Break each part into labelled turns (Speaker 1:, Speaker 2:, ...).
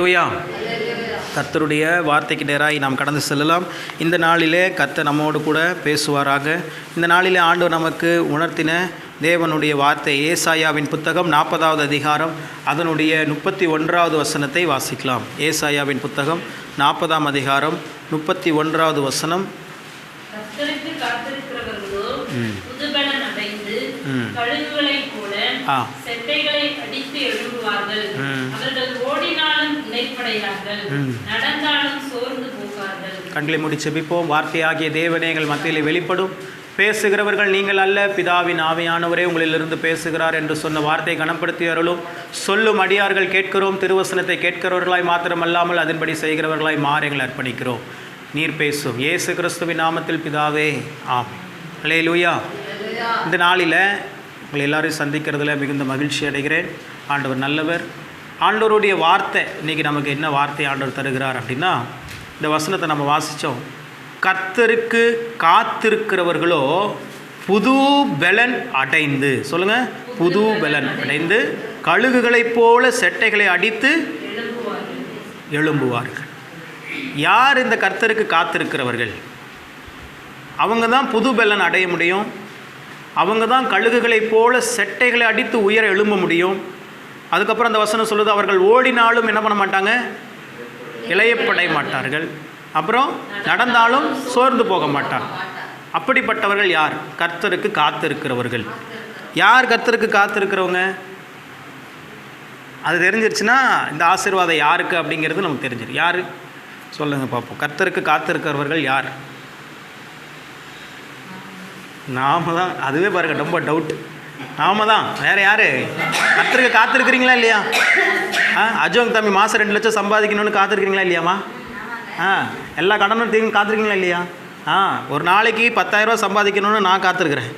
Speaker 1: அல்லேலூயா. கர்த்தருடைய வார்த்தைக்கு நேராய் நாம் கடந்து செல்லலாம். இந்த நாளிலே கர்த்தர் நம்மோடு கூட பேசுவாராக. இந்த நாளிலே ஆண்டவர் நமக்கு உணர்த்தின தேவனுடைய வார்த்தை ஏசாயாவின் புத்தகம் 40வது அதிகாரம் அதனுடைய 31வது வசனத்தை வாசிக்கலாம். ஏசாயாவின் புத்தகம் 40ஆம் அதிகாரம் 31வது வசனம். கண்களை மூடி செபிப்போம். வார்த்தையாகிய தேவனே எங்கள் மத்தியில் வெளிப்படும். பேசுகிறவர்கள் நீங்கள் அல்ல, பிதாவின் ஆவியானவரே உங்களிலிருந்து பேசுகிறார் என்று சொன்ன வார்த்தை கனப்படுத்தி அருளும். சொல்லும் அடியார்கள் கேட்கிறோம். திருவசனத்தை கேட்கிறவர்களாய் மாத்திரமல்லாமல் அதன்படி செய்கிறவர்களாய் மாற எங்களை அர்ப்பணிக்கிறோம். நீர் பேசும். இயேசு கிறிஸ்துவின் நாமத்தில் பிதாவே, ஆமென். அல்லேலூயா. இந்த நாளில் உங்களை எல்லாரையும் சந்திக்கிறதுல மிகுந்த மகிழ்ச்சி அடைகிறேன். ஆண்டவர் நல்லவர். ஆண்டவருடைய வார்த்தை இன்றைக்கி நமக்கு என்ன வார்த்தை ஆண்டவர் தருகிறார் அப்படின்னா, இந்த வசனத்தை நம்ம வாசித்தோம். கர்த்தருக்கு காத்திருக்கிறவர்களோ புது பலன் அடைந்து, சொல்லுங்கள், புது பலன் அடைந்து கழுகுகளைப் போல செட்டைகளை அடித்து எழும்புவார்கள். யார் இந்த கர்த்தருக்கு காத்திருக்கிறவர்கள்? அவங்க தான் புது பலன் அடைய முடியும். அவங்க தான் கழுகுகளைப் போல செட்டைகளை அடித்து உயர எழும்ப முடியும். அதுக்கப்புறம் அந்த வசனம் சொல்லுது, அவர்கள் ஓடினாலும் என்ன பண்ண மாட்டாங்க, இளையப்படைய மாட்டார்கள். அப்புறம் நடந்தாலும் சோர்ந்து போக மாட்டார். அப்படிப்பட்டவர்கள் யார்? கர்த்தருக்கு காத்திருக்கிறவர்கள். யார் கர்த்தருக்கு காத்திருக்கிறவங்க? அது தெரிஞ்சிருச்சுன்னா இந்த ஆசீர்வாதம் யாருக்கு அப்படிங்கிறது நமக்கு தெரிஞ்சிடும். யார் சொல்லுங்கள் பார்ப்போம். கர்த்தருக்கு காத்திருக்கிறவர்கள் யார்? நாம தான். அதுவே பாருங்கள், ரொம்ப டவுட். நாம தான். வேறு யார்? கர்த்தருக்கு காத்திருக்கிறீங்களா இல்லையா? அஜோங் தம்பி மாதம் 2 லட்சம் சம்பாதிக்கணும்னு காத்திருக்கிறீங்களா இல்லையாம்மா? எல்லா கடனும் தீர்ந்து காத்திருக்கீங்களா இல்லையா? ஒரு நாளைக்கு 10,000 ரூபா சம்பாதிக்கணும்னு நான் காத்திருக்கிறேன்.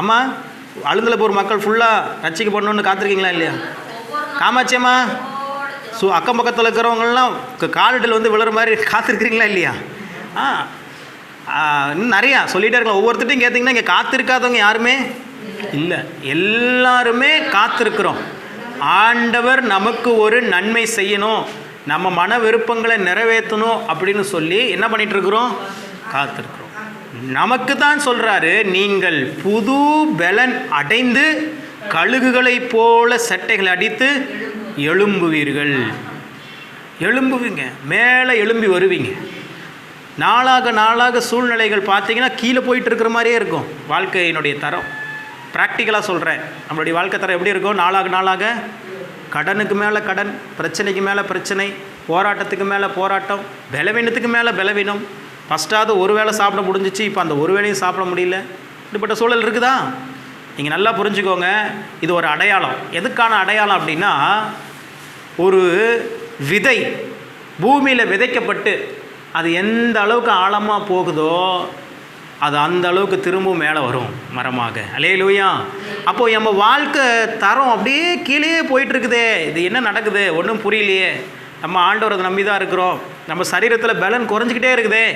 Speaker 1: அம்மா, அழுந்தலப்பூர் மக்கள் ஃபுல்லாக ரட்சிக்கப்படணும்னு காத்திருக்கீங்களா இல்லையா? காமாட்சியம்மா, அக்கம் பக்கத்தில் இருக்கிறவங்களாம் காலிட்டில் வந்து விழுற மாதிரி காத்திருக்கிறீங்களா இல்லையா? இன்னும் நிறையா சொல்லிகிட்டே இருக்கலாம். ஒவ்வொருத்தட்டையும் கேட்டிங்கன்னா இங்கே காத்திருக்காதவங்க யாருமே இல்லை. எல்லாருமே காத்திருக்கிறோம். ஆண்டவர் நமக்கு ஒரு நன்மை செய்யணும், நம்ம மன விருப்பங்களை நிறைவேற்றணும் அப்படின்னு சொல்லி என்ன பண்ணிகிட்ருக்குறோம்? காத்திருக்கிறோம். நமக்கு தான் சொல்கிறாரு, நீங்கள் புது பலன் அடைந்து கழுகுகளைப் போல செட்டைகளை அடித்து எழும்புவீர்கள். எழும்புவீங்க, மேலே எழும்பி வருவீங்க. நாளாக நாளாக சூழ்நிலைகள் பார்த்தீங்கன்னா கீழே போயிட்டு இருக்கிற மாதிரியே இருக்கும். வாழ்க்கையினுடைய தரம் ப்ராக்டிக்கலாக சொல்கிறேன். நம்மளுடைய வாழ்க்கை தரம் எப்படி இருக்கும்? நாளாக நாளாக கடனுக்கு மேலே கடன், பிரச்சனைக்கு மேலே பிரச்சனை, போராட்டத்துக்கு மேலே போராட்டம், பலவீனத்துக்கு மேலே பலவீனம். ஃபஸ்ட்டாவது ஒரு வேளை சாப்பிட முடிஞ்சிச்சு, இப்போ அந்த ஒரு வேளையும் சாப்பிட முடியல. இப்படிப்பட்ட சூழல் இருக்குதா? நீங்கள் நல்லா புரிஞ்சுக்கோங்க. இது ஒரு அடையாளம். எதுக்கான அடையாளம் அப்படின்னா, ஒரு விதை பூமியில் விதைக்கப்பட்டு அது எந்த அளவுக்கு ஆழமாக போகுதோ அது அந்த அளவுக்கு திரும்பவும் மேலே வரும் மரமாக. அல்லேலூயா. அப்போது நம்ம வாழ்க்கை தரம் அப்படியே கீழே போயிட்டுருக்குதே. இது என்ன நடக்குது? ஒன்றும் புரியலையே. நம்ம ஆண்டவர் அதை நம்பி தான் இருக்கிறோம். நம்ம சரீரத்தில் பலன் குறைஞ்சிக்கிட்டே இருக்குதே.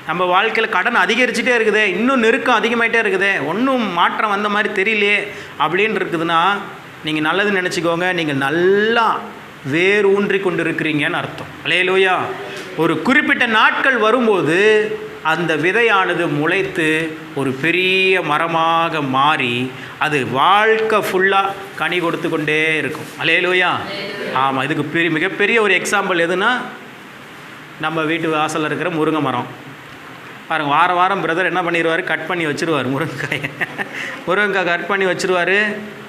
Speaker 1: நம்ம வாழ்க்கையில் கடன் அதிகரிச்சுட்டே இருக்குதே. இன்னும் நெருக்கம் அதிகமாகிட்டே இருக்குதே. ஒன்றும் மாற்றம் வந்த மாதிரி தெரியலையே அப்படின்னு இருக்குதுன்னா நீங்கள் நல்லது நினச்சிக்கோங்க. நீங்கள் நல்லா வேர் ஊன்றி கொண்டு இருக்கிறீங்கன்னு அர்த்தம். அல்லேலூயா. ஒரு குறிப்பிட்ட நாட்கள் வரும்போது அந்த விதையானது முளைத்து ஒரு பெரிய மரமாக மாறி அது வாழ்க்கை ஃபுல்லாக கனி கொடுத்து கொண்டே இருக்கும். அல்லேலூயா. ஆமாம். இதுக்கு மிகப்பெரிய ஒரு எக்ஸாம்பிள் எதுனா, நம்ம வீட்டு வாசலில் இருக்கிற முருங்கை மரம் பாருங்கள். வாரம் வாரம் பிரதர் என்ன பண்ணிடுவார்? கட் பண்ணி வச்சுருவார் முருங்கைக்காயை. முருங்கைக்காய் கட் பண்ணி வச்சுருவார்.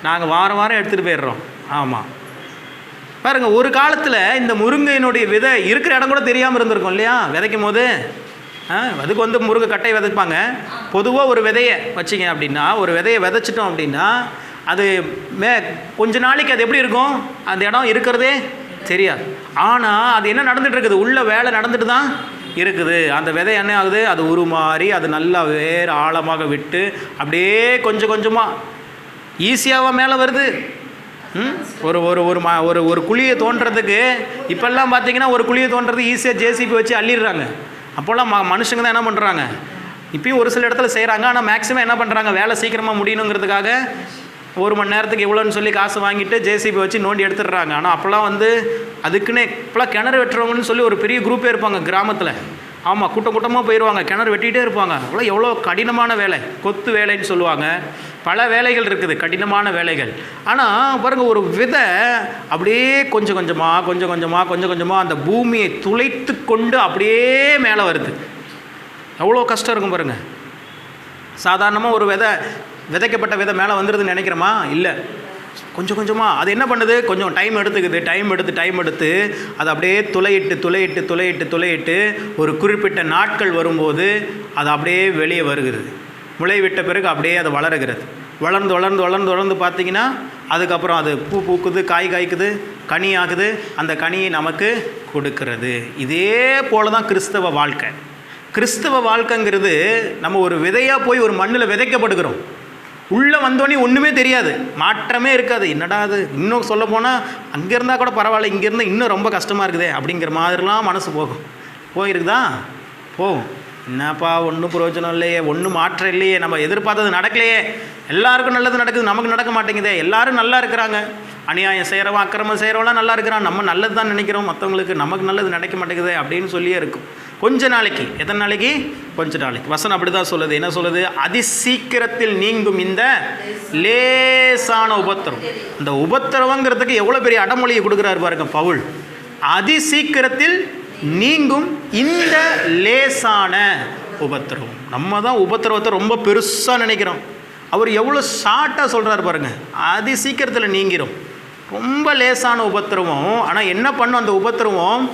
Speaker 1: நாங்கள் வாரம் வாரம் எடுத்துகிட்டு போயிடுறோம். ஆமாம். பாருங்கள், ஒரு காலத்தில் இந்த முருங்கையினுடைய விதை இருக்கிற இடம் கூட தெரியாமல் இருந்திருக்கும் இல்லையா? விதைக்கும் போது அதுக்கு வந்து முருங்கை கட்டையை விதைப்பாங்க. பொதுவாக ஒரு விதையை வச்சிங்க அப்படின்னா, ஒரு விதையை விதைச்சிட்டோம் அப்படின்னா அது கொஞ்ச நாளைக்கு அது எப்படி இருக்கும்? அந்த இடம் இருக்கிறதே தெரியாது. ஆனால் அது என்ன நடந்துகிட்டு இருக்குது? உள்ள வேலை நடந்துட்டு தான் இருக்குது. அந்த விதை என்ன ஆகுது? அது உருமாறி அது நல்லா வேறு ஆழமாக விட்டு அப்படியே கொஞ்சம் கொஞ்சமாக ஈஸியாக மேலே வருது. ஒரு ஒரு ஒரு ஒரு குழியை தோன்றதுக்கு இப்போல்லாம் பார்த்தீங்கன்னா ஒரு குழியை தோன்றதுக்கு ஈஸியாக ஜேசிபி வச்சு அள்ளிடுறாங்க. அப்போல்லாம் மனுஷங்க தான் என்ன பண்ணுறாங்க? இப்பயும் ஒரு சில இடத்துல செய்கிறாங்க. ஆனால் மேக்ஸிமம் என்ன பண்ணுறாங்க? வேலை சீக்கிரமாக முடியணுங்கிறதுக்காக 1 மணி நேரத்துக்கு இவ்வளோன்னு சொல்லி காசு வாங்கிட்டு ஜேசிபி வச்சு நோண்டி எடுத்துடுறாங்க. ஆனால் அப்போல்லாம் அதுக்குன்னே இப்போலாம் கிணறு வெட்டுறவங்கன்னு சொல்லி ஒரு பெரிய குரூப்பே இருப்பாங்க கிராமத்தில். ஆமாம், கூட்டமாக போயிடுவாங்க, கிணறு வெட்டிகிட்டே இருப்பாங்க. எவ்வளோ கடினமான வேலை, கொத்து வேலைன்னு சொல்லுவாங்க. பல வேலைகள் இருக்குது, கடினமான வேலைகள். ஆனால் பாருங்கள், ஒரு விதை அப்படியே கொஞ்சம் கொஞ்சமாக அந்த பூமியை துளைத்து கொண்டு அப்படியே மேலே வருது. எவ்வளோ கஷ்டம் இருக்கும் பாருங்கள். சாதாரணமாக ஒரு விதைக்கப்பட்ட விதை மேலே வந்துடுதுன்னு நினைக்கிறோமா? இல்லை, கொஞ்சமாக அது என்ன பண்ணுது, கொஞ்சம் டைம் எடுத்து அது அப்படியே துளையிட்டு ஒரு குறிப்பிட்ட நாட்கள் வரும்போது அது அப்படியே வெளியே வருகிறது. முளை விட்ட பிறகு அப்படியே அது வளருகிறது. வளர்ந்து பார்த்திங்கன்னா அதுக்கப்புறம் அது பூ பூக்குது, காய் காய்க்குது, கனி ஆகுது. அந்த கனியை நமக்கு கொடுக்கிறது. இதே போல தான் கிறிஸ்தவ வாழ்க்கை. கிறிஸ்தவ வாழ்க்கைங்கிறது நம்ம ஒரு விதையாக போய் ஒரு மண்ணில் விதைக்கப்படுகிறோம். உள்ளே வந்தோடனே ஒன்றுமே தெரியாது, மாற்றமே இருக்காது. என்னடா அது, இன்னும் சொல்ல போனால் அங்கே இருந்தால் கூட பரவாயில்ல, இங்கேருந்து இன்னும் ரொம்ப கஷ்டமாக இருக்குதே அப்படிங்கிற மாதிரிலாம் மனசு போயிருக்குதா? போகும். என்னப்பா ஒன்றும் பிரயோஜனம் இல்லையே, ஒன்றும் மாற்றம் இல்லையே, நம்ம எதிர்பார்த்தது நடக்கலையே, எல்லாருக்கும் நல்லது நடக்குது, நமக்கு நடக்க மாட்டேங்குதே, எல்லாரும் நல்லா இருக்கிறாங்க, அநியாயம் செய்கிறவன் அக்கிரமம் செய்கிறவங்களாம் நல்லா இருக்கிறான், நம்ம நல்லது தான் நினைக்கிறோம், மற்றவங்களுக்கு நமக்கு நல்லது நடக்க மாட்டேங்குது அப்படின்னு சொல்லியே இருக்கும். கொஞ்ச நாளைக்கு, எத்தனை நாளைக்கு? கொஞ்ச நாளைக்கு. வசனம் அப்படி தான் சொல்லுது. என்ன சொல்லுது? அதிசீக்கிரத்தில் நீங்கும் இந்த லேசான உபத்திரம். இந்த உபத்திரவங்கிறதுக்கு எவ்வளோ பெரிய அடமொழியை கொடுக்குறாரு பாருங்க பவுல். அதிசீக்கிரத்தில் நீங்கும் இந்த லேசான உபத்திரவம். நம்ம தான் உபத்திரவத்தை ரொம்ப பெருசாக நினைக்கிறோம். அவர் எவ்வளோ ஷார்ட்டாக சொல்கிறார் பாருங்கள். அதிசீக்கிரத்தில் நீங்கிரும், ரொம்ப லேசான உபத்திரவம். ஆனால் என்ன பண்ணும் அந்த உபத்திரவம்?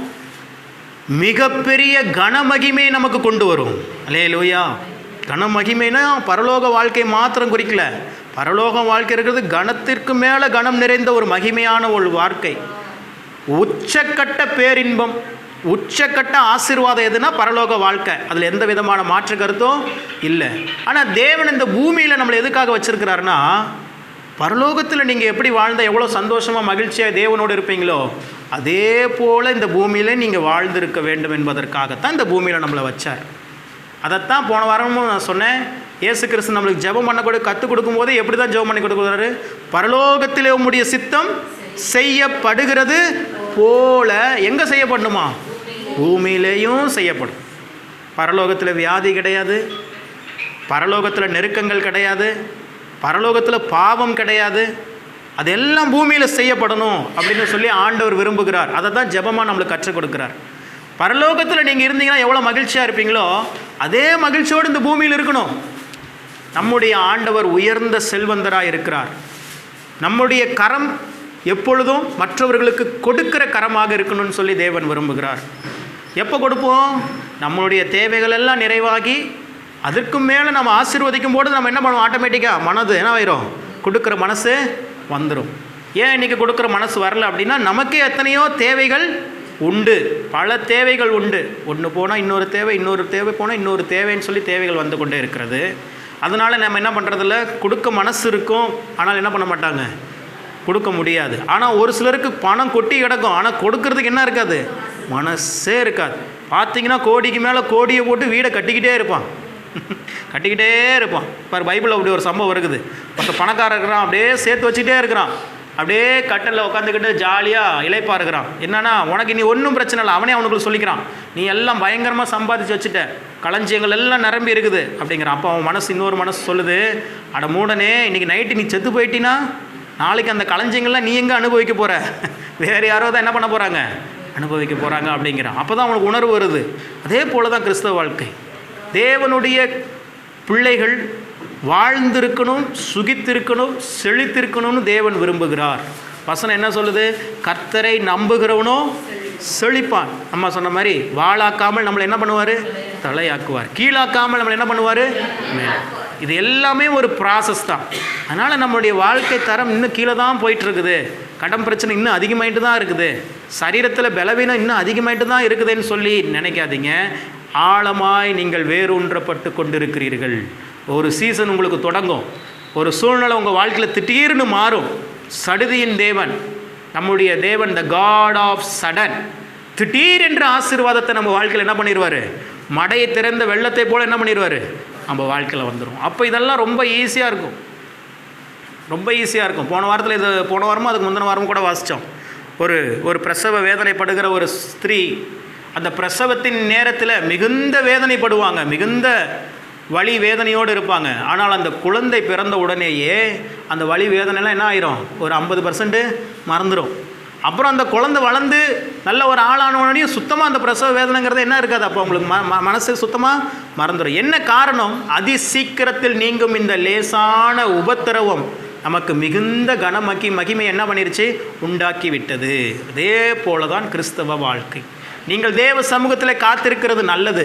Speaker 1: மிகப்பெரிய கனமகிமை நமக்கு கொண்டு வரும். அல்லேலூயா. கனமகிமைனா பரலோக வாழ்க்கை மாத்திரம் குறிக்கல. பரலோக வாழ்க்கை இருக்கிறது கனத்திற்கு மேலே கனம் நிறைந்த ஒரு மகிமையான ஒரு வாழ்க்கை. உச்சக்கட்ட பேரின்பம், உச்சக்கட்ட ஆசீர்வாதம் எதுனா பரலோக வாழ்க்கை. அதில் எந்த விதமான மாற்று கருத்தும் இல்லை. ஆனால் தேவன் இந்த பூமியில் நம்மளை எதுக்காக வச்சுருக்கிறாருன்னா, பரலோகத்தில் நீங்கள் எப்படி வாழ்ந்தால் எவ்வளோ சந்தோஷமாக மகிழ்ச்சியாக தேவனோடு இருப்பீங்களோ அதே போல் இந்த பூமியில் நீங்கள் வாழ்ந்திருக்க வேண்டும் என்பதற்காகத்தான் இந்த பூமியில் நம்மளை வச்சார். அதைத்தான் போன வாரமும் நான் சொன்னேன். இயேசு கிறிஸ்து நம்மளுக்கு ஜெபம் பண்ண கற்றுக் கொடுக்கும்போது எப்படி தான் ஜெபம் பண்ணி கொடுக்குறாரு? பரலோகத்திலே உம்முடைய சித்தம் செய்யப்படுகிறது போல எங்கே செய்யப்படணுமா? பூமியிலேயும் செய்யப்படும். பரலோகத்தில் வியாதி கிடையாது, பரலோகத்தில் நெருக்கங்கள் கிடையாது, பரலோகத்தில் பாவம் கிடையாது. அதெல்லாம் பூமியில் செய்யப்படணும் அப்படின்னு சொல்லி ஆண்டவர் விரும்புகிறார். அதை தான் ஜெபமாக நம்மளுக்கு கற்றுக் கொடுக்குறார். பரலோகத்தில் நீங்கள் இருந்தீங்கன்னா எவ்வளோ மகிழ்ச்சியாக இருப்பீங்களோ அதே மகிழ்ச்சியோடு இந்த பூமியில் இருக்கணும். நம்முடைய ஆண்டவர் உயர்ந்த செல்வந்தராக இருக்கிறார். நம்முடைய கரம் எப்பொழுதும் மற்றவர்களுக்கு கொடுக்கிற கரமாக இருக்கணும்னு சொல்லி தேவன் விரும்புகிறார். எப்போ கொடுப்போம்? நம்மளுடைய தேவைகள் எல்லாம் நிறைவாகி அதற்கு மேலே நம்ம ஆசீர்வதிக்கும் போது நம்ம என்ன பண்ணுவோம்? ஆட்டோமேட்டிக்காக மனது என்ன ஆயிரும்? கொடுக்குற மனசு வந்துடும். ஏன் இன்றைக்கி கொடுக்குற மனசு வரல அப்படின்னா, நமக்கே எத்தனையோ தேவைகள் உண்டு, பல தேவைகள் உண்டு. ஒன்று போனால் இன்னொரு தேவை, இன்னொரு தேவை போனால் இன்னொரு தேவைன்னு சொல்லி தேவைகள் வந்து கொண்டே இருக்கிறது. அதனால் நம்ம என்ன பண்ணுறதில்ல, கொடுக்க மனசு இருக்கும், ஆனால் என்ன பண்ண மாட்டாங்க, கொடுக்க முடியாது. ஆனால் ஒரு சிலருக்கு பணம் கொட்டி கிடக்கும், ஆனால் கொடுக்கறதுக்கு என்ன இருக்காது, மனசே இருக்காது. பார்த்தீங்கன்னா கோடிக்கு மேலே கோடியை போட்டு வீடை கட்டிக்கிட்டே இருப்பான். இப்போ பைபிளில் அப்படி ஒரு சம்பவம் இருக்குது. பணக்காரர் இருக்கிறான், அப்படியே சேர்த்து வச்சுட்டே இருக்கிறான், அப்படியே கட்டலில் உட்காந்துக்கிட்டு ஜாலியாக இளைப்பாக இருக்கிறான். என்னன்னா, உனக்கு நீ ஒன்றும் பிரச்சனை இல்லை, அவனே அவனுக்கு சொல்லிக்கிறான், நீ எல்லாம் பயங்கரமாக சம்பாதிச்சு வச்சுட்ட, களஞ்சியங்கள் எல்லாம் நிரம்பி இருக்குது அப்படிங்கிறான். அப்போ அவன் மனசு, இன்னொரு மனசு சொல்லுது, அட மூடனே, இன்றைக்கி நைட்டு நீ செத்து போயிட்டினா நாளைக்கு அந்த களஞ்சியங்கள்லாம் நீ எங்கே அனுபவிக்க போகிற? வேறு யாரோ தான் என்ன பண்ண போகிறாங்க, அனுபவிக்க போகிறாங்க அப்படிங்கிறான். அப்போ தான் அவனுக்கு உணர்வு வருது. அதே போல் தான் கிறிஸ்தவ வாழ்க்கை. தேவனுடைய பிள்ளைகள் வாழ்ந்திருக்கணும், சுகித்திருக்கணும், செழித்திருக்கணும்னு தேவன் விரும்புகிறார். வசனம் என்ன சொல்லுது? கர்த்தரை நம்புகிறவனோ செழிப்பான். அம்மா சொன்ன மாதிரி வாளாக்காமல் நம்மளை என்ன பண்ணுவார்? தலையாக்குவார். கீழாக்காமல் நம்மளை என்ன பண்ணுவார்? மேலே. இது எல்லாமே ஒரு ப்ராசஸ் தான். அதனால் நம்மளுடைய வாழ்க்கை தரம் இன்னும் கீழே தான் போயிட்டுருக்குது. கடன் பிரச்சனை இன்னும் அதிகமாயிட்டு தான் இருக்குது. சரீரத்தில் பலவீனம் இன்னும் அதிகமாயிட்டு தான் இருக்குதுன்னு சொல்லி நினைக்காதீங்க. ஆழமாய் நீங்கள் வேரூன்றப்பட்டு கொண்டிருக்கிறீர்கள். ஒரு சீசன் உங்களுக்கு தொடங்கும், ஒரு சூழ்நிலை உங்கள் வாழ்க்கையில் திடீர்னு மாறும். சடுதியின் தேவன், நம்முடைய தேவன், த காட் ஆஃப் சடன், திடீரென்ற ஆசீர்வாதத்தை நம்ம வாழ்க்கையில் என்ன பண்ணிடுவார்? மடையை திறந்த வெள்ளத்தை போல் என்ன பண்ணிடுவார்? நம்ம வாழ்க்கையில் வந்துடும். அப்போ இதெல்லாம் ரொம்ப ஈஸியாக இருக்கும். ரொம்ப ஈஸியாக இருக்கும். போன வாரமும் அதுக்கு முந்தின வாரமும் கூட வாசித்தோம். ஒரு பிரசவ வேதனைப்படுகிற ஒரு ஸ்திரீ அந்த பிரசவத்தின் நேரத்தில் மிகுந்த வேதனைப்படுவாங்க, மிகுந்த வலி வேதனையோடு இருப்பாங்க. ஆனால் அந்த குழந்தை பிறந்த உடனேயே அந்த வலி வேதனைலாம் என்ன ஆயிரும், ஒரு 50% மறந்துடும். அப்புறம் அந்த குழந்தை வளர்ந்து நல்ல ஒரு ஆளான உடனே சுத்தமாக அந்த பிரசவ வேதனைங்கிறது என்ன இருக்காது. அப்போ உங்களுக்கு மனசு சுத்தமாக மறந்துடும். என்ன காரணம்? அதி சீக்கிரத்தில் நீங்கும் இந்த லேசான உபத்திரவம் நமக்கு மிகுந்த மகிமை என்ன பண்ணிருச்சு, உண்டாக்கி விட்டது. அதே போல தான் கிறிஸ்தவ வாழ்க்கை. நீங்கள் தேவ சமூகத்தில் காத்திருக்கிறது நல்லது.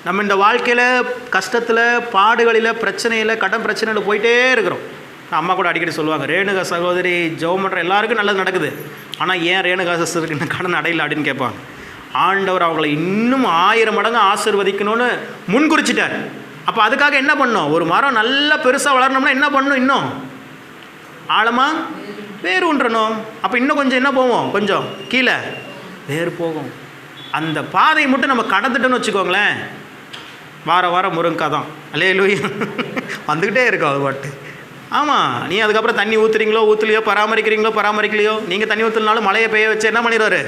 Speaker 1: நம்ம இந்த வாழ்க்கையில் கஷ்டத்தில், பாடுகளில், பிரச்சனையில், கடன் பிரச்சனையில் போயிட்டே இருக்கிறோம். அம்மா கூட அடிக்கடி சொல்லுவாங்க, ரேணுகா சகோதரி ஜெபம் பண்ணுற எல்லாருக்கும் நல்லது நடக்குது, ஆனால் ஏன் ரேணுகா சிஸ்டருக்கு இன்னும் கடன் அடையல அப்படின்னு கேட்பாங்க. ஆண்டவர் அவங்களை இன்னும் 1000 மடங்கு ஆசீர்வதிக்கணும்னு முன்குறிச்சிட்டார். அப்போ அதுக்காக என்ன பண்ணணும்? ஒரு மரம் நல்லா பெருசாக வளரணும்னா என்ன பண்ணணும்? இன்னும் ஆழமாக வேர் ஊன்றணும். அப்போ இன்னும் கொஞ்சம் என்ன போவோம், கொஞ்சம் கீழே வேர் போகும். அந்த பாதையை மட்டும் நம்ம கடந்துட்டோன்னு வச்சுக்கோங்களேன், வாரம் முருங்கக்காய் தான். அல்லேலூயா வந்துக்கிட்டே இருக்கும் அது பாட்டு. ஆமாம், நீ அதுக்கப்புறம் தண்ணி ஊற்றுலையோ பராமரிக்கலையோ, நீங்கள் தண்ணி ஊற்றுனாலும் மழையை பெய்ய வச்சு என்ன பண்ணிடுவார்,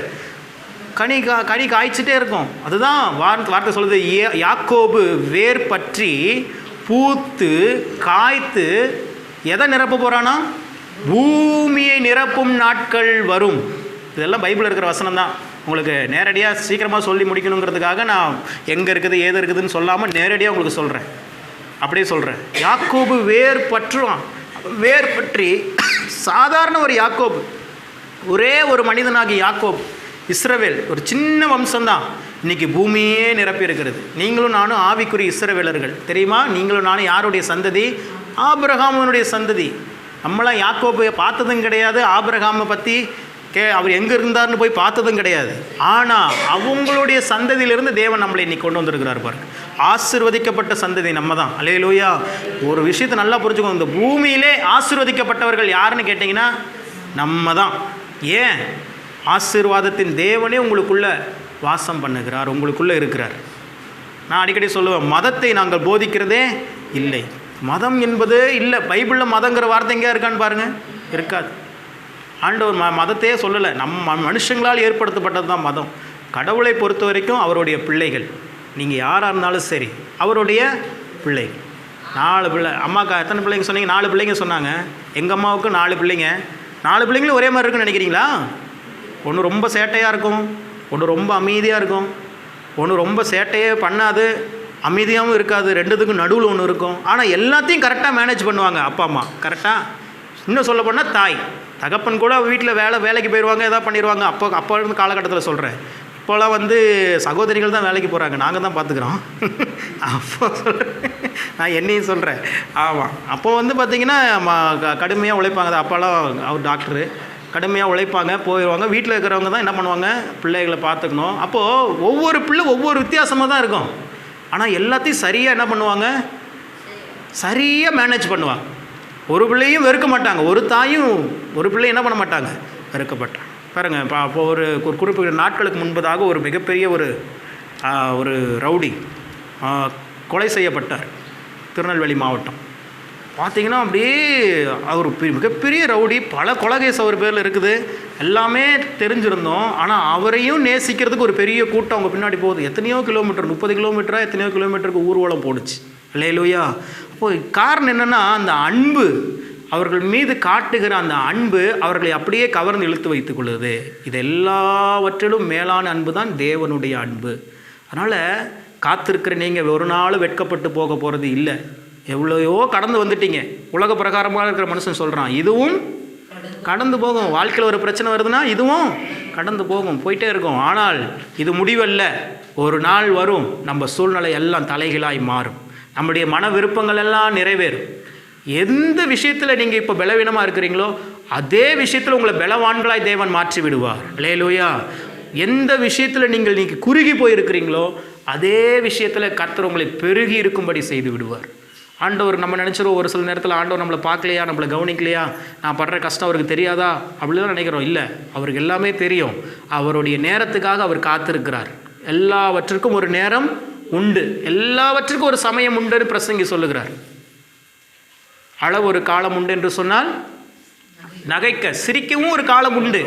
Speaker 1: கனி காய்ச்சிட்டே இருக்கும். அதுதான் வார்த்தை சொல்லுது, யாக்கோபு வேர் பற்றி பூத்து காய்த்து எதை நிரப்ப போகிறானா, பூமியை நிரப்பும் நாட்கள் வரும். இதெல்லாம் பைபிளில் இருக்கிற வசனம் தான். உங்களுக்கு நேரடியாக சீக்கிரமாக சொல்லி முடிக்கணுங்கிறதுக்காக நான் எங்கே இருக்குது ஏது இருக்குதுன்னு சொல்லாமல் நேரடியாக உங்களுக்கு சொல்கிறேன். அப்படியே சொல்கிறேன். யாக்கோபு வேர் பற்றி சாதாரண ஒரு யாக்கோபு, ஒரே ஒரு மனிதனாகி யாக்கோபு, இஸ்ரவேல் ஒரு சின்ன வம்சம்தான் இன்றைக்கி பூமியே நிரப்பி இருக்கிறது. நீங்களும் நானும் ஆவிக்குரிய இஸ்ரவேலர்கள் தெரியுமா? நீங்களும் நானும் யாருடைய சந்ததி? ஆபிரகாமனுடைய சந்ததி. நம்மளாம் யாக்கோபை பார்த்ததும் கிடையாது, ஆபிரகாமை பற்றி அவர் எங்கே இருந்தார்னு போய் பார்த்ததும் கிடையாது. ஆனால் அவங்களுடைய சந்ததியிலிருந்து தேவன் நம்மளை இன்னைக்கு கொண்டு வந்திருக்கிறார் பாருங்க. ஆசீர்வதிக்கப்பட்ட சந்ததி நம்ம தான். அல்லேலூயா. ஒரு விஷயத்தை நல்லா புரிஞ்சுக்கணும், இந்த பூமியிலே ஆசீர்வதிக்கப்பட்டவர்கள் யாருன்னு கேட்டிங்கன்னா நம்ம தான். ஏன்? ஆசீர்வாதத்தின் தேவனே உங்களுக்குள்ளே வாசம் பண்ணுகிறார், உங்களுக்குள்ளே இருக்கிறார். நான் அடிக்கடி சொல்லுவேன், மதத்தை நாங்கள் போதிக்கிறதே இல்லை. மதம் என்பது இல்லை. பைபிளில் மதங்கிற வார்த்தை எங்கேயா இருக்கான்னு பாருங்கள், இருக்காது. ஆண்டவர் மதத்தையே சொல்லலை. நம்ம மனுஷங்களால் ஏற்படுத்தப்பட்டது தான் மதம். கடவுளை பொறுத்த வரைக்கும் அவருடைய பிள்ளைகள், நீங்கள் யாராக இருந்தாலும் சரி, அவருடைய பிள்ளைகள். 4 பிள்ளை. அம்மாக்கா எத்தனை பிள்ளைங்க சொன்னீங்க? 4 பிள்ளைங்க சொன்னாங்க. எங்கள் அம்மாவுக்கு 4 பிள்ளைங்க. 4 பிள்ளைங்களும் ஒரே மாதிரி இருக்குன்னு நினைக்கிறீங்களா? ஒன்று ரொம்ப சேட்டையாக இருக்கும், ஒன்று ரொம்ப அமைதியாக இருக்கும், ஒன்று ரொம்ப சேட்டையே பண்ணாது, அமைதியாகவும் இருக்காது, ரெண்டுத்துக்கும் நடுவில் ஒன்று இருக்கும். ஆனால் எல்லாத்தையும் கரெக்டாக மேனேஜ் பண்ணுவாங்க அப்பா அம்மா. கரெக்டாக. இன்னும் சொல்ல போனால் தகப்பன் கூட வீட்டில் வேலைக்கு போயிடுவாங்க, எதாவது பண்ணிடுவாங்க. அப்போ இருந்து காலகட்டத்தில் சொல்கிறேன். இப்போலாம் சகோதரிகள் தான் வேலைக்கு போகிறாங்க, நாங்கள் தான் பார்த்துக்குறோம். அப்போ சொல்கிறேன், நான் என்னையும் சொல்கிறேன். ஆமாம், அப்போது பார்த்திங்கன்னா கடுமையாக உழைப்பாங்க. அப்போலாம் அவர் டாக்டரு, கடுமையாக உழைப்பாங்க, போயிடுவாங்க. வீட்டில் இருக்கிறவங்க தான் என்ன பண்ணுவாங்க, பிள்ளைகளை பார்த்துக்கணும். அப்போது ஒவ்வொரு பிள்ளை ஒவ்வொரு வித்தியாசமாக தான் இருக்கும். ஆனால் எல்லாத்தையும் சரியாக என்ன பண்ணுவாங்க, சரியாக மேனேஜ் பண்ணுவாங்க. ஒரு பிள்ளையும் வெறுக்க மாட்டாங்க, ஒரு தாயும் ஒரு பிள்ளை என்ன பண்ண மாட்டாங்க, வெறுக்கப்பட்டாங்க. பாருங்கள், இப்போ ஒரு குறிப்பிட்ட நாட்களுக்கு முன்பதாக ஒரு மிகப்பெரிய ஒரு ரவுடி கொலை செய்யப்பட்டார். திருநெல்வேலி மாவட்டம் பார்த்திங்கன்னா அப்படியே அவர் மிகப்பெரிய ரவுடி. பல கொலைகேஸ் அவர் பேரில் இருக்குது. எல்லாமே தெரிஞ்சிருந்தோம். ஆனால் அவரையும் நேசிக்கிறதுக்கு ஒரு பெரிய கூட்டம் அவங்க பின்னாடி போகுது. எத்தனையோ கிலோமீட்டர், 30 கிலோமீட்டராக எத்தனையோ கிலோமீட்டருக்கு ஊர்வலம் போடுச்சு. அல்லேலூயா. அப்போது காரணம் என்னென்னா, அந்த அன்பு, அவர்கள் மீது காட்டுகிற அந்த அன்பு அவர்களை அப்படியே கவர்ந்து இழுத்து வைத்துக் கொள்ளுது. இது எல்லாவற்றிலும் மேலான அன்பு தான் தேவனுடைய அன்பு. அதனால் காத்திருக்கிற நீங்கள் ஒரு நாள் வெட்கப்பட்டு போக போகிறது இல்லை. எவ்வளோயோ கடந்து வந்துட்டீங்க. உலக பிரகாரமாக இருக்கிற மனுஷன் சொல்கிறான், இதுவும் கடந்து போகும். வாழ்க்கையில் ஒரு பிரச்சனை வருதுன்னா இதுவும் கடந்து போகும், போயிட்டே இருக்கும். ஆனால் இது முடிவல்ல. ஒரு நாள் வரும், நம்ம சூழ்நிலை எல்லாம் தலைகளாய் மாறும், நம்முடைய மன விருப்பங்கள் எல்லாம் நிறைவேறும். எந்த விஷயத்தில் நீங்கள் இப்போ பலவீனமாக இருக்கிறீங்களோ அதே விஷயத்தில் உங்களை பலவான்களாய் தேவன் மாற்றி விடுவார். அல்லேலூயா. எந்த விஷயத்தில் நீங்கள் குறுகி போயிருக்கிறீங்களோ அதே விஷயத்தில் கர்த்தர் உங்களை பெருகி இருக்கும்படி செய்து விடுவார். ஆண்டவர் நம்ம நினச்சிரும், ஒரு சில நேரத்தில் ஆண்டவர் நம்மளை பார்க்கலையா, நம்மளை கவனிக்கலையா, நான் படுற கஷ்டம் அவருக்கு தெரியாதா அப்படிலாம் நினைக்கிறோம். இல்லை, அவருக்கு எல்லாமே தெரியும். அவருடைய நேரத்துக்காக அவர் காத்திருக்கிறார். எல்லாவற்றிற்கும் ஒரு நேரம் உண்டு, எல்லாவற்றுக்கும் ஒரு சமயம் உண்டுன்னு பிரசங்கி சொல்லுகிறார். அழ ஒரு காலம் உண்டு என்று சொன்னால் நகைக்க சிரிக்கவும் ஒரு காலம் உண்டு,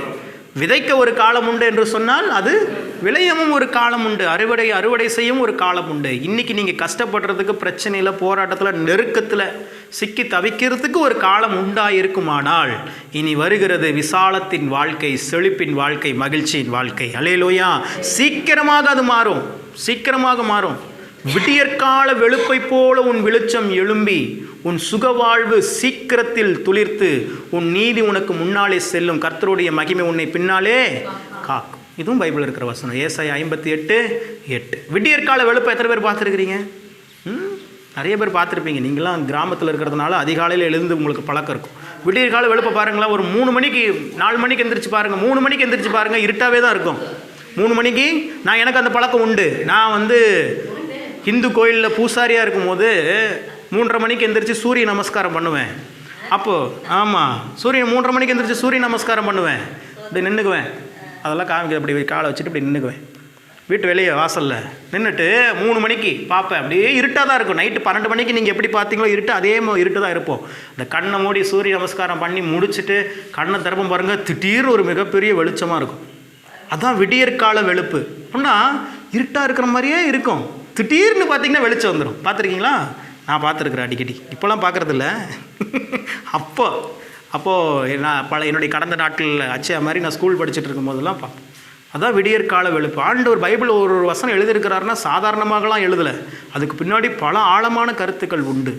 Speaker 1: விதைக்க ஒரு காலம் உண்டு என்று சொன்னால் அது விளையவும் ஒரு காலம் உண்டு, அறுவடை செய்யவும் ஒரு காலம் உண்டு. இன்றைக்கி நீங்கள் கஷ்டப்படுறதுக்கு, பிரச்சனையில், போராட்டத்தில், நெருக்கத்தில் சிக்கி தவிக்கிறதுக்கு ஒரு காலம் உண்டாயிருக்குமானால் இனி வருகிறது விசாலத்தின் வாழ்க்கை, செழிப்பின் வாழ்க்கை, மகிழ்ச்சியின் வாழ்க்கை. அல்லேலூயா. சீக்கிரமாக அது மாறும், சீக்கிரமாக மாறும். விடியற்கால வெளுப்பை போல உன் வெளிச்சம் எழும்பி உன் சுகவாழ்வு சீக்கிரத்தில் துளிர்த்து உன் நீதி உனக்கு முன்னாலே செல்லும், கர்த்தருடைய மகிமை உன்னை பின்னாலே காக்கும். இதுவும் பைபிள் இருக்கிற வசனம். ஏசாயா 58:8. விடியற்கால வெளுப்பை எத்தனை பேர் பார்த்துருக்கிறீங்க? நிறைய பேர் பார்த்துருப்பீங்க. நீங்களாம் கிராமத்தில் இருக்கிறதுனால அதிகாலையில் எழுந்து உங்களுக்கு பழக்கம் இருக்கும். விடியற்கால வெளுப்பை பாருங்களேன், ஒரு 3 மணிக்கு 4 மணிக்கு எந்திரிச்சு பாருங்கள், 3 மணிக்கு எந்திரிச்சு பாருங்கள், இருட்டாகவே தான் இருக்கும். 3 மணிக்கு எனக்கு அந்த பழக்கம் உண்டு. நான் இந்து கோயிலில் பூசாரியாக இருக்கும்போது 3:30 மணிக்கு எந்திரிச்சு சூரிய நமஸ்காரம் பண்ணுவேன். அப்போது ஆமாம், 3:30 மணிக்கு எந்திரிச்சு சூரிய நமஸ்காரம் பண்ணுவேன். இப்படி நின்றுக்குவேன், அதெல்லாம் காமிக்க, அப்படி காலை வச்சுட்டு இப்படி நின்றுக்குவேன். வீட்டு வெளியே வாசலில் நின்றுட்டு 3 மணிக்கு பார்ப்பேன். அப்படியே இருட்டாக தான் இருக்கும். நைட்டு 12 மணிக்கு நீங்கள் எப்படி பார்த்தீங்களோ இருட்டு, அதே இருட்டு தான் இருப்போம். இந்த கண்ணை மூடி சூரிய நமஸ்காரம் பண்ணி முடிச்சுட்டு கண்ணை திறப்பும் பாருங்கள், திடீர்னு ஒரு மிகப்பெரிய வெளிச்சமாக இருக்கும். அதுதான் விடியற்கால வெளுப்பு. ஆனால் இருட்டாக இருக்கிற மாதிரியே இருக்கும், திடீர்னு பார்த்தீங்கன்னா வெளிச்சம் வந்துடும். பார்த்துருக்கீங்களா? நான் பார்த்துருக்குறேன் அடிக்கடி. இப்போலாம் பார்க்குறதில்ல. அப்போது நான் என்னுடைய கடந்த நாட்களில் அச்சா மாதிரி நான் ஸ்கூல் படிச்சுட்டு இருக்கும்போதெல்லாம் பார்ப்பேன். அதான் விடியற்கால வெளுப்பு. ஆண்டவர் பைபிள் ஒரு வசனம் எழுதியிருக்கிறாருன்னா சாதாரணமாகலாம் எழுதலை, அதுக்கு பின்னாடி பல ஆழமான கருத்துக்கள் உண்டு.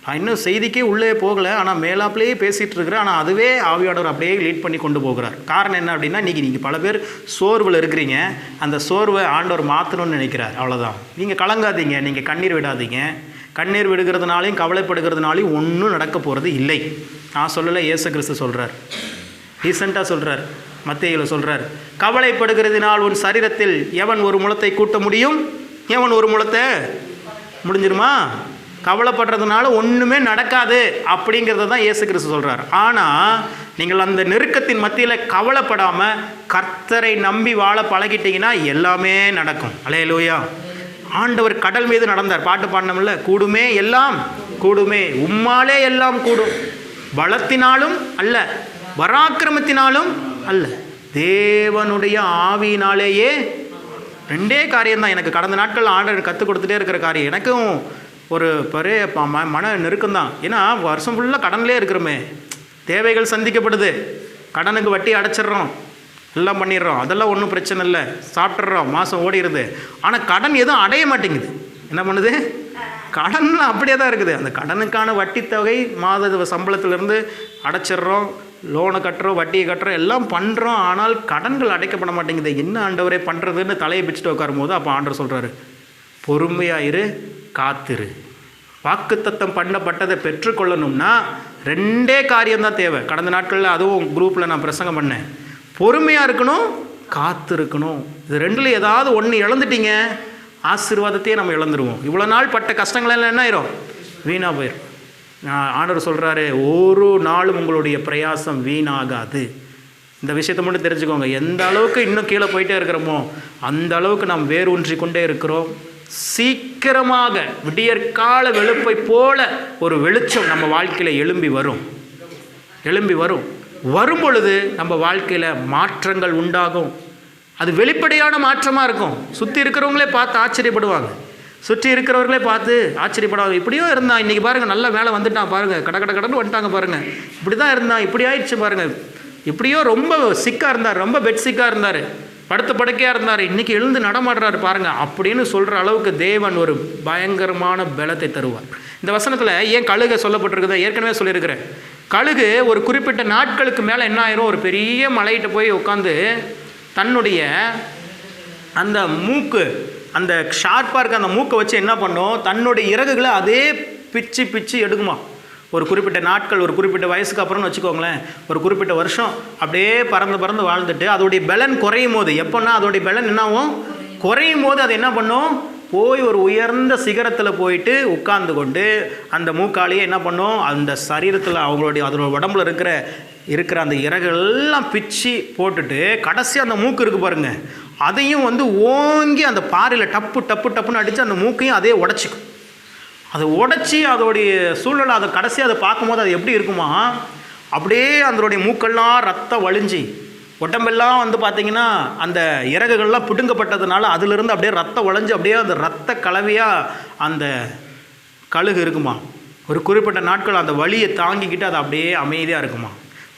Speaker 1: நான் இன்னும் செய்திக்கே உள்ளே போகலை, ஆனால் மேலாப்பிலேயே பேசிகிட்டு இருக்கிறேன். ஆனால் அதுவே ஆவியானவர் அப்படியே லீட் பண்ணி கொண்டு போகிறார். காரணம் என்ன அப்படின்னா, இன்றைக்கி நீங்கள் பல பேர் சோர்வில் இருக்கிறீங்க, அந்த சோர்வை ஆண்டவர் மாற்றணும்னு நினைக்கிறார். அவ்வளோதான். நீங்கள் கலங்காதீங்க, நீங்கள் கண்ணீர் விடாதீங்க. கண்ணீர் விடுகிறதுனாலையும் கவலைப்படுகிறதுனாலையும் ஒன்றும் நடக்க போகிறது இல்லை. நான் சொல்லலை, இயேசு கிறிஸ்து சொல்கிறார், ரீசெண்டாக சொல்கிறார், மத்தேயுவில் சொல்கிறார், கவலைப்படுகிறதுனால் உன் சரீரத்தில் எவன் ஒரு முழத்தை கூட்ட முடியும், எவன் ஒரு முழத்தை முடிஞ்சிருமா? கவலைப்படுறதுனால ஒன்றுமே நடக்காது அப்படிங்கிறத தான் இயேசு கிறிஸ்து சொல்கிறார். ஆனால் நீங்கள் அந்த நெருக்கத்தின் மத்தியில் கவலைப்படாமல் கர்த்தரை நம்பி வாழ பழகிட்டீங்கன்னா எல்லாமே நடக்கும். அல்லேலூயா. ஆண்டவர் கடல் மீது நடந்தார். பாட்டு பாடினோம்ல, கூடுமே எல்லாம் கூடுமே, உம்மாலே எல்லாம் கூடும், பலத்தினாலும் அல்ல, பராக்கிரமத்தினாலும் அல்ல, தேவனுடைய ஆவியினாலேயே. 2 காரியம்தான் எனக்கு கடந்த நாட்கள் ஆண்டவர் கற்றுக் கொடுத்துட்டே இருக்கிற காரியம். எனக்கும் ஒரு பெரிய மன நெருக்கம்தான். ஏன்னா வருஷம் ஃபுல்லாக கடன்லேயே இருக்கிறோமே, தேவைகள் சந்திக்கப்படுது, கடனுக்கு வட்டி அடைச்சிட்றோம், எல்லாம் பண்ணிடுறோம், அதெல்லாம் ஒன்றும் பிரச்சனை இல்லை, சாப்பிட்றோம், மாதம் ஓடிடுது. ஆனால் கடன் எதுவும் அடைய மாட்டேங்குது. என்ன பண்ணுது? கடன் அப்படியே தான் இருக்குது. அந்த கடனுக்கான வட்டி தொகை மாத சம்பளத்திலேருந்து அடைச்சிட்றோம், லோனை கட்டுறோம், வட்டியை கட்டுறோம், எல்லாம் பண்ணுறோம். ஆனால் கடன்கள் அடைக்கப்பட மாட்டேங்குது. என்ன ஆண்டவரே பண்ணுறதுன்னு தலையை பிச்சுட்டு உட்காரும் போது அப்போ ஆண்டவர் சொல்கிறாரு, பொறுமையாயிரு, காத்திரு. வாக்குத்தத்தம் பண்ணப்பட்டதை பெற்றுக்கொள்ளணும்னா 2 காரியம்தான் தேவை. கடந்த நாட்களில் அதுவும் குரூப்பில் நான் பிரசங்கம் பண்ணேன். பொறுமையாக இருக்கணும், காத்திருக்கணும். இது 2ல் ஏதாவது ஒன்று இழந்துட்டீங்க, ஆசீர்வாதத்தையே நம்ம இழந்துருவோம். இவ்வளோ நாள் பட்ட கஷ்டங்களெல்லாம் என்ன ஆயிரும்? வீணாக போயிடும். ஆண்டவர் சொல்கிறாரு, ஒரு நாளும் உங்களுடைய பிரயாசம் வீணாகாது. இந்த விஷயத்தை மட்டும் தெரிஞ்சுக்கோங்க. எந்த அளவுக்கு இன்னும் கீழே போயிட்டே இருக்கிறோமோ அந்த அளவுக்கு நாம் வேறு ஒன்றி கொண்டே இருக்கிறோம். சீக்கிரமாக விடியற்கால வெளுப்பை போல ஒரு வெளிச்சம் நம்ம வாழ்க்கையில் எழும்பி வரும். வரும் பொழுது நம்ம வாழ்க்கையில் மாற்றங்கள் உண்டாகும். அது வெளிப்படையான மாற்றமாக இருக்கும். சுற்றி இருக்கிறவங்களே பார்த்து ஆச்சரியப்படுவாங்க, சுற்றி இருக்கிறவர்களே பார்த்து ஆச்சரியப்படுவாங்க. இப்படியோ இருந்தான், இன்றைக்கி பாருங்கள் நல்ல வேலை வந்துட்டான் பாருங்கள், கடன்னு வந்துட்டாங்க பாருங்கள், இப்படி தான் இருந்தான், இப்படி ஆயிடுச்சு பாருங்கள், இப்படியோ ரொம்ப சிக்காக இருந்தார், ரொம்ப பெட் சிக்காக இருந்தார், படுத்த படுக்கையாக இருந்தார், இன்றைக்கி எழுந்து நடமாடுறாரு பாருங்கள் அப்படின்னு சொல்கிற அளவுக்கு தேவன் ஒரு பயங்கரமான பலத்தை தருவார். இந்த வசனத்தில் ஏன் கழுகை சொல்லப்பட்டிருக்குது? ஏற்கனவே சொல்லியிருக்கிறேன். கழுகு ஒரு குறிப்பிட்ட நாட்களுக்கு மேலே என்ன ஆயிரும், ஒரு பெரிய மலையிட்ட போய் உட்காந்து தன்னுடைய அந்த மூக்கு, அந்த ஷார்ப்பாக இருக்க அந்த மூக்கை வச்சு என்ன பண்ணும், தன்னுடைய இறகுகளை அதே பிச்சு எடுக்குமா. ஒரு குறிப்பிட்ட நாட்கள், ஒரு குறிப்பிட்ட வயசுக்கு அப்புறம்னு வச்சுக்கோங்களேன், ஒரு குறிப்பிட்ட வருஷம் அப்படியே பறந்து வாழ்ந்துட்டு அதோடைய பலன் குறையும் போது, எப்போன்னா அதோடைய பலன் என்னாகும், குறையும் போது அது என்ன பண்ணும், போய் ஒரு உயர்ந்த சிகரத்தில் போயிட்டு உட்கார்ந்து கொண்டு அந்த மூக்காலேயே என்ன பண்ணும், அந்த சரீரத்தில் அதோட உடம்புல இருக்கிற அந்த இறகுகளெல்லாம் பிச்சு போட்டுட்டு கடைசி அந்த மூக்கு இருக்குது பாருங்கள், அதையும் ஓங்கி அந்த பாறையில் டப்புன்னு அடித்து அந்த மூக்கையும் அதே உடச்சிக்கும். அதை உடச்சி அதோடைய சூழ்நிலை அதை கடைசி அதை பார்க்கும்போது அது எப்படி இருக்குமா, அப்படியே அதனுடைய மூக்கெல்லாம் ரத்தம் வழிஞ்சி உடம்பெல்லாம் வந்து பார்த்திங்கன்னா அந்த இறகுகள்லாம் பிடுங்கப்பட்டதுனால அதிலிருந்து அப்படியே ரத்தம் வளைஞ்சு அப்படியே அந்த ரத்த கலவையாக அந்த கழுகு இருக்குமா. ஒரு குறிப்பிட்ட நாட்கள் அந்த வலியை தாங்கிக்கிட்டு அது அப்படியே அமைதியாக இருக்குமா.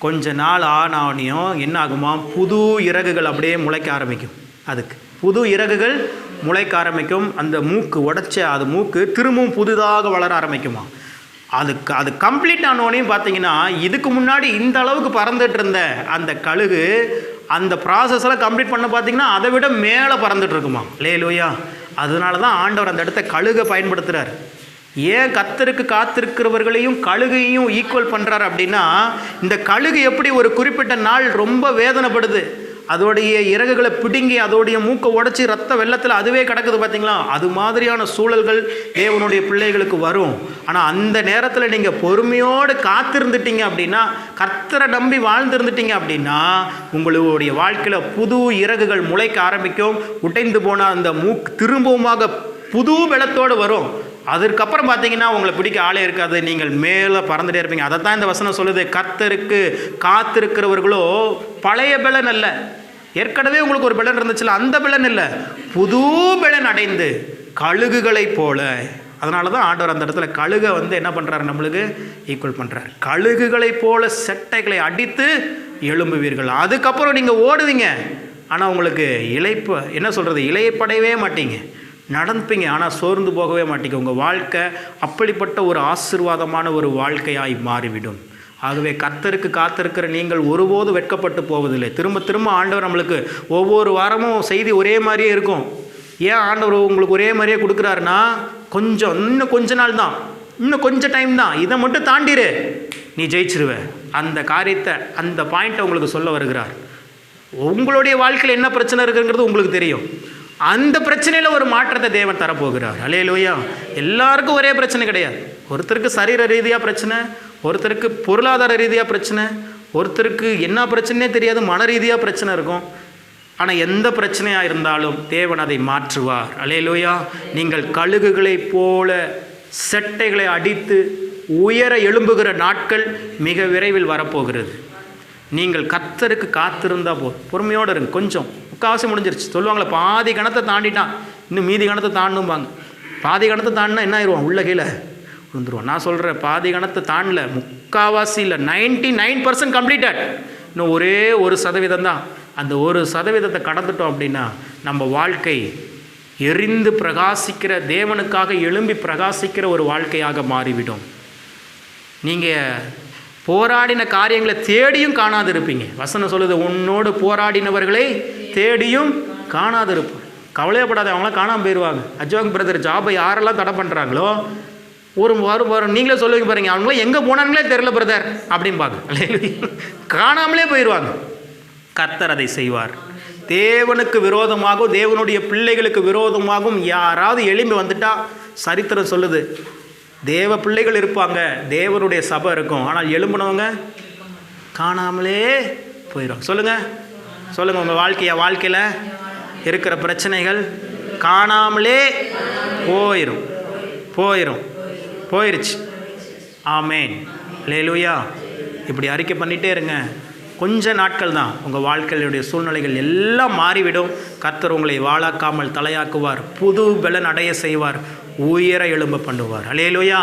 Speaker 1: கொஞ்ச நாள் ஆனாவனையும் என்ன ஆகுமா, புது இறகுகள் அப்படியே முளைக்க ஆரம்பிக்கும். அதுக்கு புது இறகுகள் முளைக்க ஆரம்பிக்கும். அந்த மூக்கு உடைச்ச அது மூக்கு திரும்பவும் புதிதாக வளர ஆரம்பிக்குமா. அது கம்ப்ளீட் ஆனோனையும் பார்த்தீங்கன்னா இதுக்கு முன்னாடி இந்த அளவுக்கு பறந்துட்டு இருந்த அந்த கழுகு அந்த ப்ராசஸ்லாம் கம்ப்ளீட் பண்ண பார்த்தீங்கன்னா அதை விட மேலே பறந்துட்டு இருக்குமா. அல்லேலூயா. அதனால தான் ஆண்டவர் அந்த இடத்த கழுகை பயன்படுத்துகிறார். ஏன் கர்த்தருக்கு காத்திருக்கிறவர்களையும் கழுகையும் ஈக்குவல் பண்ணுறாரு அப்படின்னா, இந்த கழுகு எப்படி ஒரு குறிப்பிட்ட நாள் ரொம்ப வேதனைப்படுது, அதோடைய இறகுகளை பிடுங்கி அதோடைய மூக்கை உடச்சி ரத்த வெள்ளத்தில் அதுவே கிடக்குது பார்த்தீங்களா, அது மாதிரியான சூழல்கள் தேவனுடைய பிள்ளைகளுக்கு வரும். ஆனால் அந்த நேரத்தில் நீங்கள் பொறுமையோடு காத்திருந்துட்டீங்க அப்படின்னா, கர்த்தரை நம்பி வாழ்ந்துருந்துட்டீங்க அப்படின்னா, உங்களுடைய வாழ்க்கையில் புது இறகுகள் முளைக்க ஆரம்பிக்கும். உடைந்து போன அந்த மூக்கு திரும்பவுமாக புது பலத்தோடு வரும். அதற்கப்புறம் பார்த்தீங்கன்னா உங்களை பிடிக்க ஆளே இருக்காது, நீங்கள் மேலே பறந்துட்டே இருப்பீங்க. அதை தான் இந்த வசனம் சொல்லுது, கர்த்தருக்கு காத்திருக்கிறவர்களோ பழைய பலன் அல்ல, ஏற்கனவே உங்களுக்கு ஒரு பலன் இருந்துச்சுல அந்த பலன் இல்லை, புது பலன் அடைந்து கழுகுகளை போல. அதனால தான் ஆண்டவர் அந்த இடத்துல கழுகை வந்து என்ன பண்ணுறாரு, நம்மளுக்கு ஈக்குவல் பண்ணுறாரு. கழுகுகளை போல செட்டைகளை அடித்து எழும்புவீர்கள். அதுக்கப்புறம் நீங்கள் ஓடுவீங்க, ஆனால் உங்களுக்கு இளைப்பு என்ன சொல்கிறது, இளைப்படையவே மாட்டீங்க, நடந்துப்பீங்க, ஆனால் சோர்ந்து போகவே மாட்டீங்க. உங்கள் வாழ்க்கை அப்படிப்பட்ட ஒரு ஆசீர்வாதமான ஒரு வாழ்க்கையாய் மாறிவிடும். ஆகவே கர்த்தருக்கு காத்திருக்கிற நீங்கள் ஒருபோது வெட்கப்பட்டு போவதில்லை. திரும்ப திரும்ப ஆண்டவர் நம்மளுக்கு ஒவ்வொரு வாரமும் செய்தி ஒரே மாதிரியே இருக்கும். ஏன் ஆண்டவர் உங்களுக்கு ஒரே மாதிரியே கொடுக்குறாருன்னா, இன்னும் கொஞ்ச நாள் தான், இன்னும் கொஞ்சம் டைம் தான், இதை மட்டும் தாண்டிடு நீ ஜெயிச்சிருவ. அந்த காரியத்தை அந்த பாயிண்ட்டை உங்களுக்கு சொல்ல வருகிறார். உங்களுடைய வாழ்க்கையில் என்ன பிரச்சனை இருக்குங்கிறது உங்களுக்கு தெரியும். அந்த பிரச்சனையில் ஒரு மாற்றத்தை தேவன் தரப்போகிறார். அல்லேலூயா. எல்லாருக்கும் ஒரே பிரச்சனை கிடையாது. ஒருத்தருக்கு சரீர ரீதியாக பிரச்சனை, ஒருத்தருக்கு பொருளாதார ரீதியாக பிரச்சனை, ஒருத்தருக்கு என்ன பிரச்சனையே தெரியாது, மன ரீதியாக பிரச்சனை இருக்கும். ஆனால் எந்த பிரச்சனையாக இருந்தாலும் தேவன் அதை மாற்றுவார். அல்லேலூயா. நீங்கள் கழுகுகளைப் போல செட்டைகளை அடித்து உயர எழும்புகிற நாட்கள் மிக விரைவில் வரப்போகிறது. நீங்கள் கர்த்தருக்கு காத்திருந்தால் போதும். பொறுமையோடு இருங்க. கொஞ்சம் முக்கால்வாசி முடிஞ்சிருச்சு. சொல்லுவாங்களே, பாதி கணத்தை தாண்டிட்டான், இன்னும் மீதி கணத்தை தாண்டணும்பாங்க. பாதி கணத்தை தாண்டினா என்ன ஆயிடுவான், உள்ள கீழே விழுந்துருவான். நான் சொல்கிறேன், பாதி கணத்தை தாண்டல, முக்கால்வாசி இல்லை, 99% கம்ப்ளீட்டட். இன்னும் ஒரே 1% தான். அந்த 1% கடந்துட்டோம் அப்படின்னா நம்ம வாழ்க்கை எரிந்து பிரகாசிக்கிற, தேவனுக்காக எழும்பி பிரகாசிக்கிற ஒரு வாழ்க்கையாக மாறிவிடும். நீங்கள் போராடின காரியங்களை தேடியும் காணாது இருப்பீங்க. வசனம் சொல்லுது, உன்னோடு போராடினவர்களை தேடியும் காணாது இருப்போம். கவலையப்படாத, அவங்களாம் காணாமல் போயிடுவாங்க. அஜ்வாங் பிரதர் ஜாபை யாரெல்லாம் தடை பண்ணுறாங்களோ வரும் நீங்களே சொல்லுவீங்க பாருங்க, அவங்களாம் எங்கே போனாங்களே தெரியல பிரதர் அப்படிம்பாங்க. காணாமலே போயிடுவாங்க. கர்த்தர் அதை செய்வார். தேவனுக்கு விரோதமாகவும் தேவனுடைய பிள்ளைகளுக்கு விரோதமாகவும் யாராவது எழும்பி வந்துட்டா, சரித்திரம் சொல்லுது, தேவ பிள்ளைகள் இருப்பாங்க, தேவனுடைய சபை இருக்கும், ஆனால் எழும்பினவங்க காணாமலே போயிடும். சொல்லுங்கள் உங்கள் வாழ்க்கையில் இருக்கிற பிரச்சனைகள் காணாமலே போயிருச்சு. ஆமேன். அல்லேலூயா. இப்படி அறிக்கை பண்ணிகிட்டே இருங்க. கொஞ்ச நாட்கள் தான், உங்கள் வாழ்க்கையுடைய சூழ்நிலைகள் எல்லாம் மாறிவிடும். கர்த்தர் உங்களை வாழாக்காமல் தலையாக்குவார், புது பலன் அடைய செய்வார், உயர எழும்ப பண்ணுவார். அல்லேலூயா.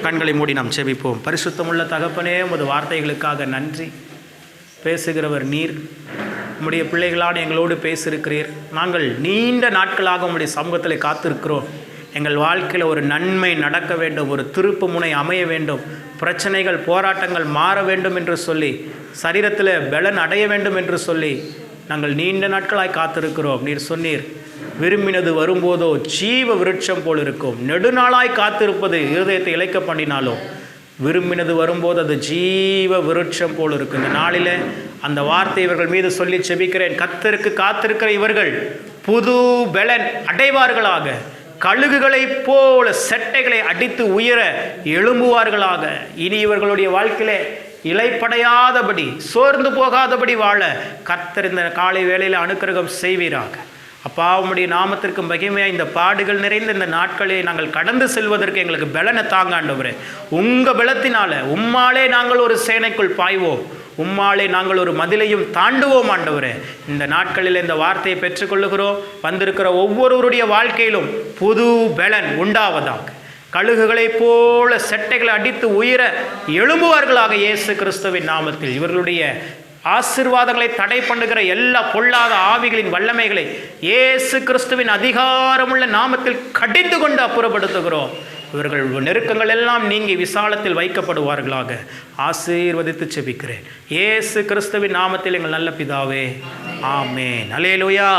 Speaker 1: கண்களை மூடி நாம் செபிப்போம். பரிசுத்தமுள்ள தகப்பனே, உமது வார்த்தைகளுக்காக நன்றி. பேசுகிறவர் நீர், உம்முடைய பிள்ளைகளான எங்களோடு பேசியிருக்கிறீர். நாங்கள் நீண்ட நாட்களாக உம்முடைய சமூகத்தில் காத்திருக்கிறோம். எங்கள் வாழ்க்கையில் ஒரு நன்மை நடக்க வேண்டும், ஒரு திருப்பு முனை அமைய வேண்டும், பிரச்சனைகள் போராட்டங்கள் மாற வேண்டும் என்று சொல்லி, சரீரத்தில் பலன் அடைய வேண்டும் என்று சொல்லி நாங்கள் நீண்ட நாட்களாய் காத்திருக்கிறோம். நீர் சொன்னீர், விரும்பினது வரும்போதோ ஜீவ விருட்சம் போல் இருக்கும், நெடுநாளாய் காத்திருப்பது இருதயத்தை இழைக்க பண்ணினாலும் விரும்பினது வரும்போது அது ஜீவ விருட்சம் போல் இருக்கும். இந்த நாளில் அந்த வார்த்தை இவர்கள் மீது சொல்லி செபிக்கிறேன். கர்த்தருக்கு காத்திருக்கிற இவர்கள் புது பலன் அடைவார்களாக, கழுகுகளைப் போல செட்டைகளை அடித்து உயர எழும்புவார்களாக. இனி இவர்களுடைய வாழ்க்கையிலே இளைப்படையாதபடி, சோர்ந்து போகாதபடி வாழ கர்த்தர் இந்த காலை வேளையில் அனுக்கிரகம் செய்வீராக. அப்பா உம்முடைய நாமத்திற்கு மகிமையாக இந்த பாடுகள் நிறைந்த இந்த நாட்களை நாங்கள் கடந்து செல்வதற்கு எங்களுக்கு பலனை தாங்க ஆண்டவரே. உங்கள் பலத்தினால உம்மாலே நாங்கள் ஒரு சேனைக்குள் பாய்வோம், உம்மாலே நாங்கள் ஒரு மதிலையும் தாண்டுவோம் ஆண்டவரே. இந்த நாட்களில் இந்த வார்த்தையை பெற்றுக்கொள்ளுகிறோம். வந்திருக்கிற ஒவ்வொருவருடைய வாழ்க்கையிலும் புது பலன் உண்டாவதாக, கழுகுகளைப் போல செட்டைகளை அடித்து உயிர எழும்புவார்களாக இயேசு கிறிஸ்துவின் நாமத்தில். இவர்களுடைய ஆசீர்வாதங்களை தடை பண்ணுகிற எல்லா பொல்லாத ஆவிகளின் வல்லமைகளை இயேசு கிறிஸ்துவின் அதிகாரமுள்ள நாமத்தில் கடிந்து கொண்டு அப்புறப்படுத்துகிறோம். இவர்கள் நெருக்கங்கள் எல்லாம் நீங்கி விசாலத்தில் வைக்கப்படுவார்களாக ஆசீர்வதித்து செபிக்கிறேன் இயேசு கிறிஸ்துவின் நாமத்தில் எங்கள் நல்ல பிதாவே, ஆமென். அல்லேலூயா.